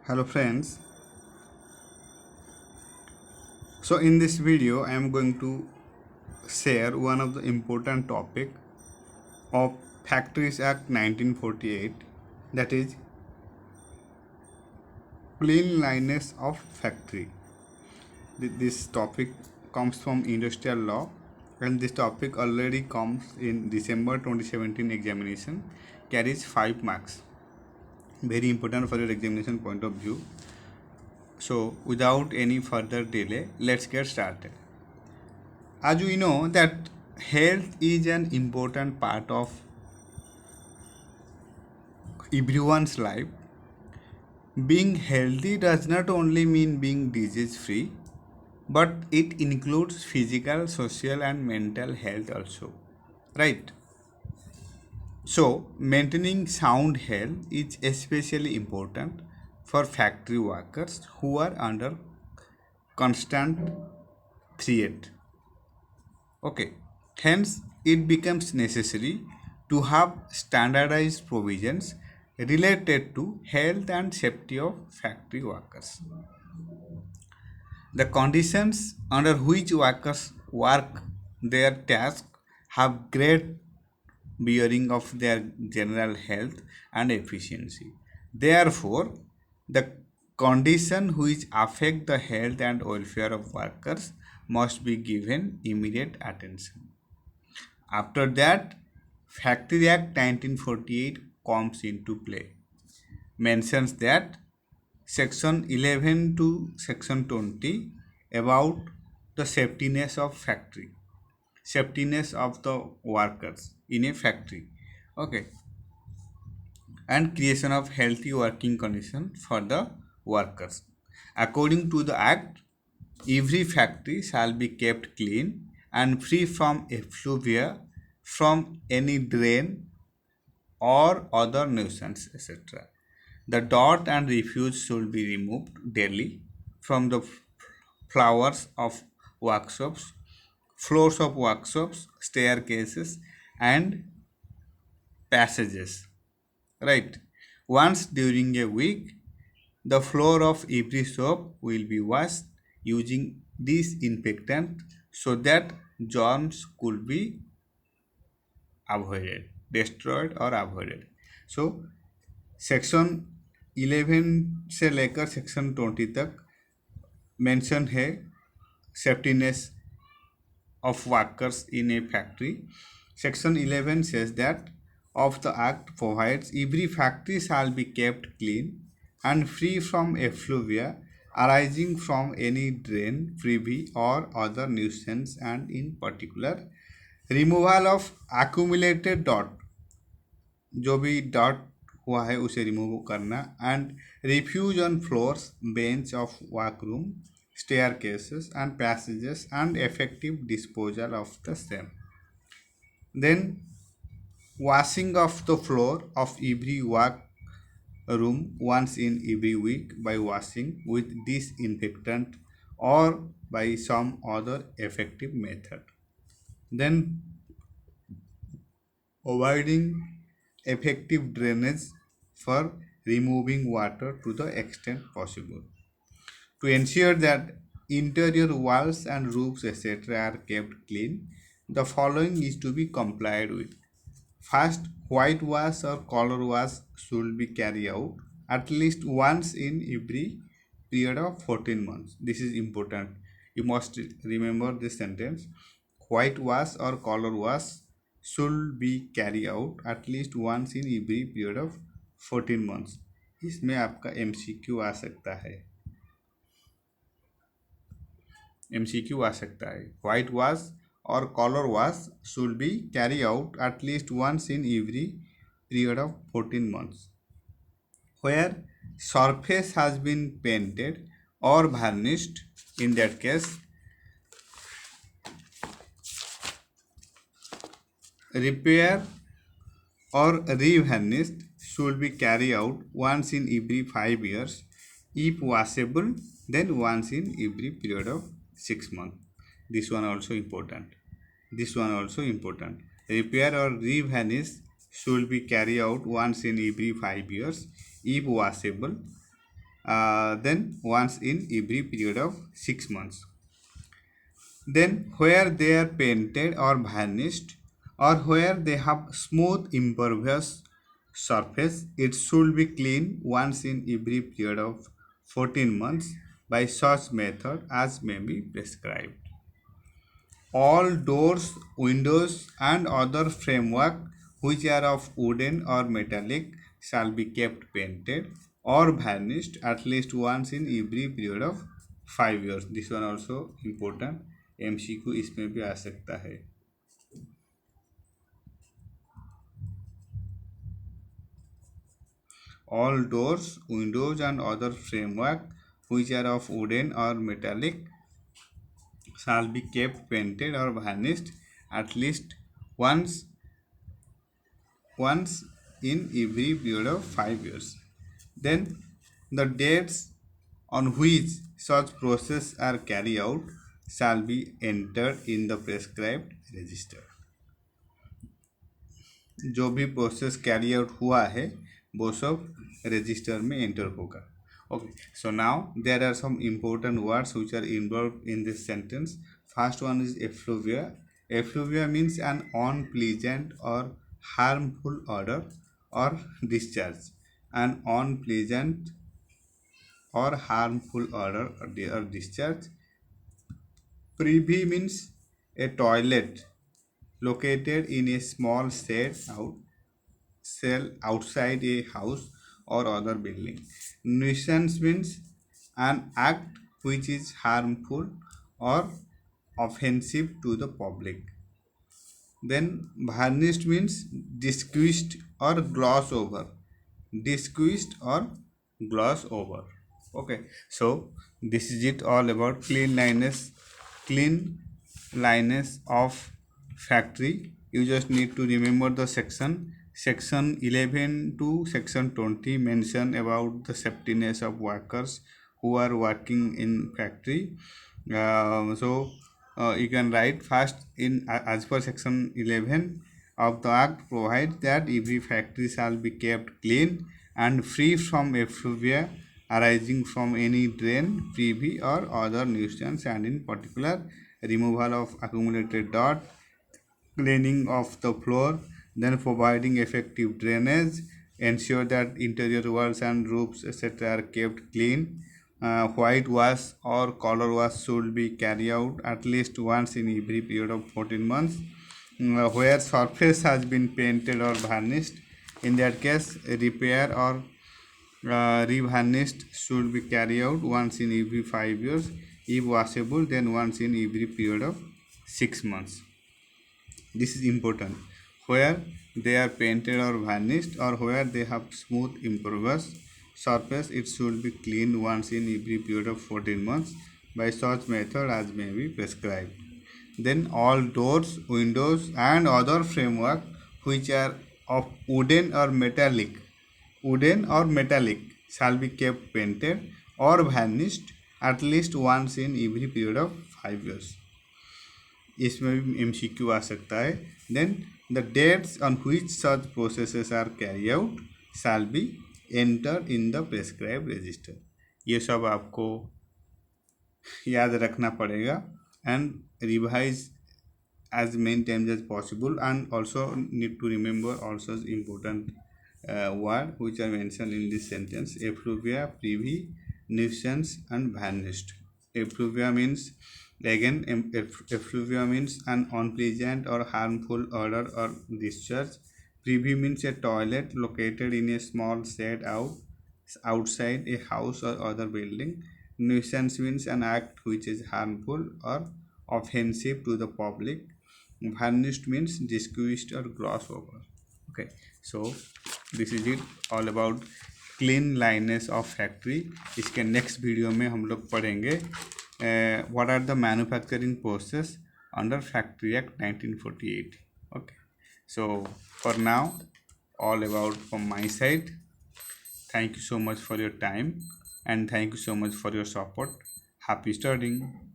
Hello friends. So in this video I am going to share one of the important topic of Factories Act 1948, that is cleanliness of factory. This topic comes from industrial law, and this topic already comes in December 2017 examination, carries 5 marks. Very important for your examination point of view. So without any further delay, let's get started. As we know that health is an important part of everyone's life. Being healthy does not only mean being disease free, but it includes physical, social, and mental health also. Right? So, maintaining sound health is especially important for factory workers who are under constant threat. Okay, hence it becomes necessary to have standardized provisions related to health and safety of factory workers. The conditions under which workers work their task have great bearing of their general health and efficiency. Therefore, the condition which affect the health and welfare of workers must be given immediate attention. After that, Factory Act 1948 comes into play. Mentions that Section 11 to Section 20 about the safetiness of factory, safetiness of the workers in a factory. Okay, and creation of healthy working conditions for the workers. According to the Act, every factory shall be kept clean and free from effluvia from any drain or other nuisance, etc. The dirt and refuse should be removed daily from the floors of workshops, floors of workshops, staircases, and passages. Right? Once during a week, the floor of every shop will be washed using disinfectant so that germs could be avoided, destroyed or avoided. So section 11 से लेकर section 20 तक mention है सेफ्टीनेस of workers in a factory. Section 11 says that of the act provides every factory shall be kept clean and free from effluvia arising from any drain, privy or other nuisance, and in particular removal of accumulated dirt, जो भी dot हुआ है उसे remove करना, and refuse on floors bench of workroom staircases and passages and effective disposal of the same. Then washing of the floor of every work room once in every week by washing with disinfectant or by some other effective method. Then avoiding effective drainage for removing water to the extent possible. To ensure that interior walls and roofs etc. are kept clean, the following is to be complied with. First, whitewash or color wash should be carried out at least once in every period of 14 months. This is important. You must remember this sentence. Whitewash or color wash should be carried out at least once in every period of 14 months. इसमें आपका MCQ आ सकता है, MCQ आ सकता है. White wash or color wash should be carried out at least once in every period of 14 months. Where surface has been painted or varnished, in that case repair or revarnished should be carried out once in every 5 years. If washable, then once in every period of 6 months. This one also important. This one also important. Repair or revarnish should be carried out once in every 5 years if washable, then once in every period of 6 months. Then where they are painted or varnished, or where they have smooth impervious surface, it should be cleaned once in every period of 14 months by such method as may be prescribed. All doors, windows and other framework which are of wooden or metallic shall be kept painted or varnished at least once in every period of 5 years. This one also important. MCQ इसमें भी आ सकता है. All doors, windows and other framework which are of wooden or metallic shall be kept painted or varnished at least once once in every period of 5 years. Then the dates on which such process are carried out shall be entered in the prescribed register. जो भी process carry out हुआ है वो सब register में enter होगा. Okay, so now there are some important words which are involved in this sentence. First one is effluvia. Effluvia means an unpleasant or harmful odor or discharge. An unpleasant or harmful odor or discharge. Privy means a toilet located in a small cell outside a house or other building. Nuisance means an act which is harmful or offensive to the public. Then varnished means disguised or gloss over. Disguised or gloss over. Okay, so this is it all about cleanliness of factory. You just need to remember the section 11 to section 20 mention about the safetyness of workers who are working in factory. You can write first in as per section 11 of the act provides that every factory shall be kept clean and free from effluvia arising from any drain, privy or other nuisance, and in particular removal of accumulated dirt, cleaning of the floor, then providing effective drainage, ensure that interior walls and roofs etc. are kept clean. Whitewash or color wash should be carried out at least once in every period of 14 months. Where surface has been painted or varnished, in that case repair or revarnished should be carried out once in every 5 years. If washable, then once in every period of 6 months. This is important. Where they are painted or varnished or where they have smooth impervious surface, it should be cleaned once in every period of 14 months by such method as may be prescribed. Then all doors, windows and other framework which are of wooden or metallic shall be kept painted or varnished at least once in every period of 5 years. इसमें भी MCQ आ सकता है. Then the dates on which such processes are carried out shall be entered in the prescribed register. ये सब आपको याद रखना पड़ेगा and revise as many times as possible, and also need to remember all such important word which are mentioned in this sentence: effluvia, privy, nuisance and varnished. Effluvia means effluvia means an unpleasant or harmful odor or discharge. Privy means a toilet located in a small shed outside a house or other building. Nuisance means an act which is harmful or offensive to the public. Varnished means disguised or gloss over. Okay, so this is it all about cleanliness of factory. इसके next video में हम लोग पढ़ेंगे what are the manufacturing process under Factory Act 1948. Okay, so for now all about from my side. Thank you so much for your time and thank you so much for your support. Happy studying.